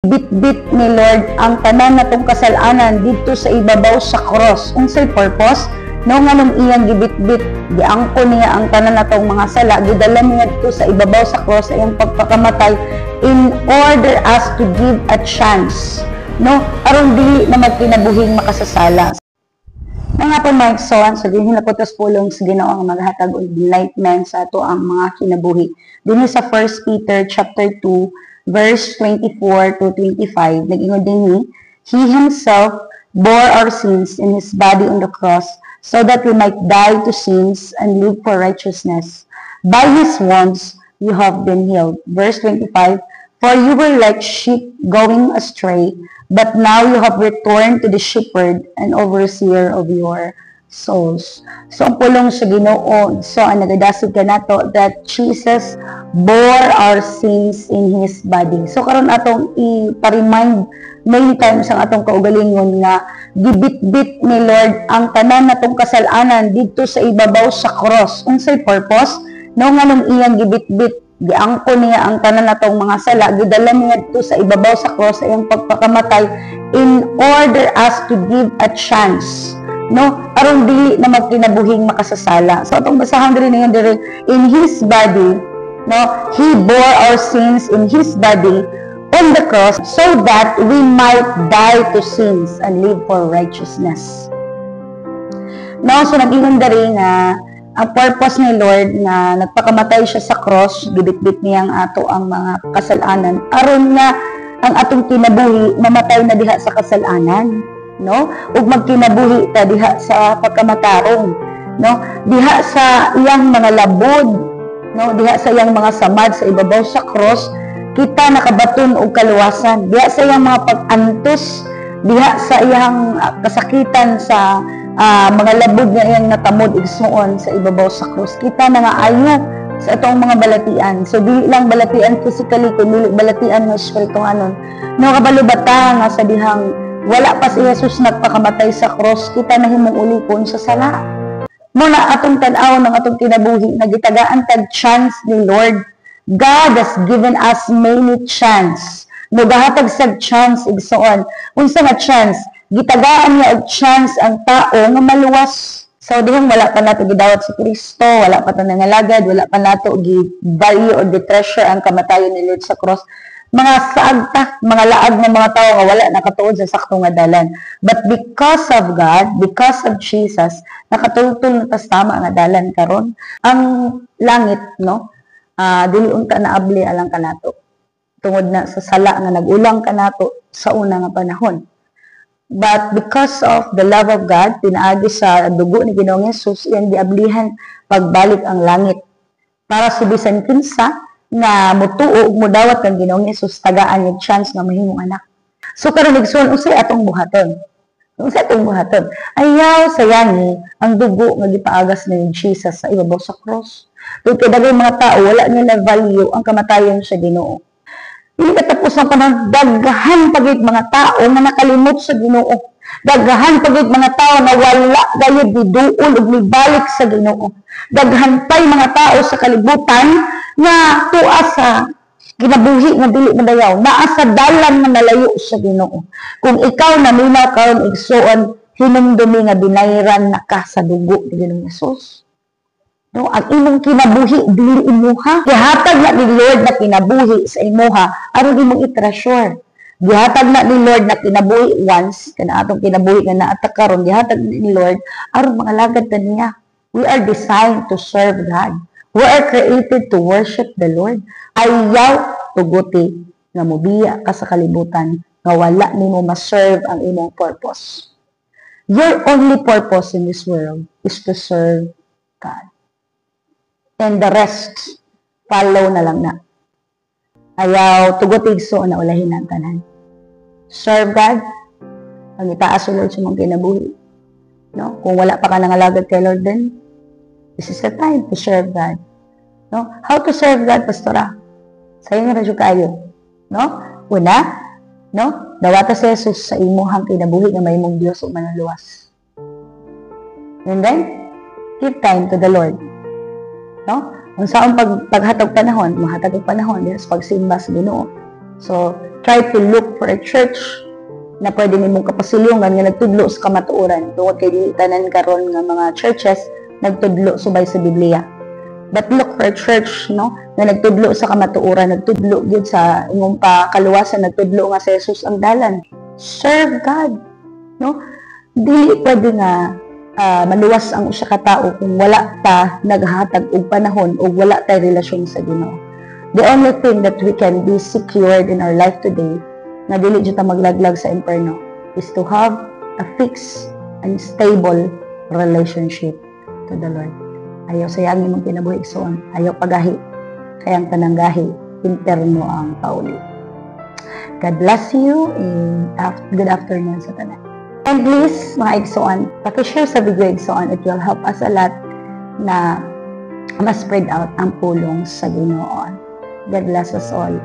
Bit-bit ni Lord ang tanan natong kasalanan dito sa ibabaw sa cross. Unsay purpose? No nganong iyang gibit-bit, giangko niya ang tanan natong mga sala, gidala niya dito sa ibabaw sa cross sa iyang pagpakamatay in order us to give a chance, no, aron dili na magkinabuhing makasasala. Mga pamaigsoon, so dinhi na putos pulong sa Ginoo ang maghatag og enlightenment sa ato ang mga kinabuhi. Dinhi sa 1 Peter chapter 2 verse 24 to 25, nag-ingon dinhi, He Himself bore our sins in His body on the cross, so that we might die to sins and live for righteousness. By His wounds you have been healed. Verse 25, For you were like sheep going astray, but now you have returned to the shepherd and overseer of your souls. So, ang pulong sa Ginoo, so ang nagadasig ka nato that Jesus bore our sins in His body. So, karon atong i-remind many times ang atong kaugalingon nga gibit-bit ni Lord ang tanan natong kasalanan dito sa ibabaw sa cross. Unsay purpose? No nganong iyang gibit-bit, giangko niya ang tanan natong mga sala, gidala niya dito sa ibabaw sa cross sa iyang pagpakamatay in order us to give a chance, no, aron dili na magkinabuhing makasasala. So atong basahan diri ngayon diri, in His body, no, He bore our sins in His body on the cross so that we might die to sins and live for righteousness. No, so nag-ingon diri nga ang purpose ni Lord na nagpakamatay siya sa cross, gibit-bit niya ang ato ang mga kasalanan aron nga ang atong kinabuhi mamatay na diha sa kasalanan, no, ug magkinabuhi ta diha sa pagkamatarong, no, diha sa iyang mga labod, no, diha sa iyang mga samad sa ibabaw sa cross kita nakabaton og kaluwasan, diha sa iyang mga pag-antos, diha sa iyang kasakitan sa mga labod nga iyang natamod igsuon sa ibabaw sa cross, kita na nga ayo sa atong mga balatian. So dili lang balatian physically kundi balatian nga spirituhanon, no, kabalubata nga sa dihang wala pa si Jesus nagpakamatay sa cross, kita nahimong ulipon sa sala. Muna atong tan-aw ng atong kinabuhi, nagitagaan tag chance ni Lord. God has given us many chance. Nagahatag sa chance igsoon. Unsa nga chance? Gitagaan niya og chance ang tao nga maluwas. So dihang wala pa nato gidawat si Kristo, wala pa ta nangalagad, wala pa nato gi-value or gi-treasure ang kamatayon ni Lord sa cross. Mga saagta, mga laag ng mga tao nga wala nakatuod sa sakto nga dalan. But because of God, because of Jesus, nakatultol na tas tama nga dalan karon. Ang langit, no, dili unta naabli alang kanato. Tungod na sa sala nga nagulang kanato sa una nga panahon. But because of the love of God, pinaagi sa dugo ni Ginoong Hesus, iyang giablihan pagbalik ang langit. Para subisan kinsa na mutuo ug mudawat kang Ginoong Hesus, tagaan yung chance na mahimong anak. So karon igsoon usay atong buhaton. Usay atong buhaton. Ayaw sayangi ang dugo nga gipaagas ni Jesus sa ibabaw sa cross. Kung kay mga tao wala nila value ang kamatayon sa Ginoo. Hindi katapos ang panahon, daghan pagit mga tao na nakalimot sa Ginoo. Daghan pagit mga tao na wala gayud giduol ug mibalik sa Ginoo. Daghan pay mga tao sa kalibutan na tuwa sa kinabuhi nga dili madayaw, naa sa dalan nga nalayo sa Ginoo. Kung ikaw naminaw karon igsuon, hinumdumi nga binayran na ka sa dugo ni Ginoong Hesus. No, ang imong kinabuhi dili imuha. Gihatag na ni Lord na kinabuhi sa imuha aron imong i-treasure. Gihatag na ni Lord na kinabuhi once, kana atong kinabuhi nga naata karon, gihatag ni Lord aron mga lagad ta niya. We are designed to serve God. We are created to worship the Lord. Ayaw tuguti nga mobiya ka sa kalibutan nga wala nimo ma-serve ang imong purpose. Your only purpose in this world is to serve God. And the rest, follow na lang na. Ayaw, tugutig so na ulahin ang tanan. Serve God. Ang itaas o Lord sa mong kinabuhi. No? Kung wala pa ka nangalagad kay Lord din, this is the time to serve God. No? How to serve God, Pastora? Sa'yo nga radyo kayo. No? Una, no? Dawata si Jesus sa imuhang kinabuhi na may mong Diyos o manuluwas. And then, give time to the Lord. No? Kung saan paghatag panahon, mahatag ang panahon sa pagsimba sa Ginoo. So, try to look for a church na pwede nimong kapasilungan nga nagtudlo sa kamatuoran. Tungod kay dili tanan karon nga mga churches nagtudlo subay sa Biblia. But look for a church, no, na nagtudlo sa kamatuoran, nagtudlo gyud sa imong pakaluwasan, nagtudlo nga sa Jesus ang dalan. Serve God, no? Dili pwede nga maluwas ang usa ka tawo kung wala ta naghatag og panahon o wala tay relasyon sa Ginoo. The only thing that we can be secured in our life today na dili jud ta maglaglag sa imperno is to have a fixed and stable relationship to the Lord. Ayaw sayang imong kinabuhi igsoon, ayaw pagahi, kaya ang tanang gahi, interno ang pauli. God bless you and good afternoon sa tanan. And please, mga igsoon, paki-share sa video igsoon, it will help us a lot na ma-spread out ang pulong sa Ginoo. God bless us all.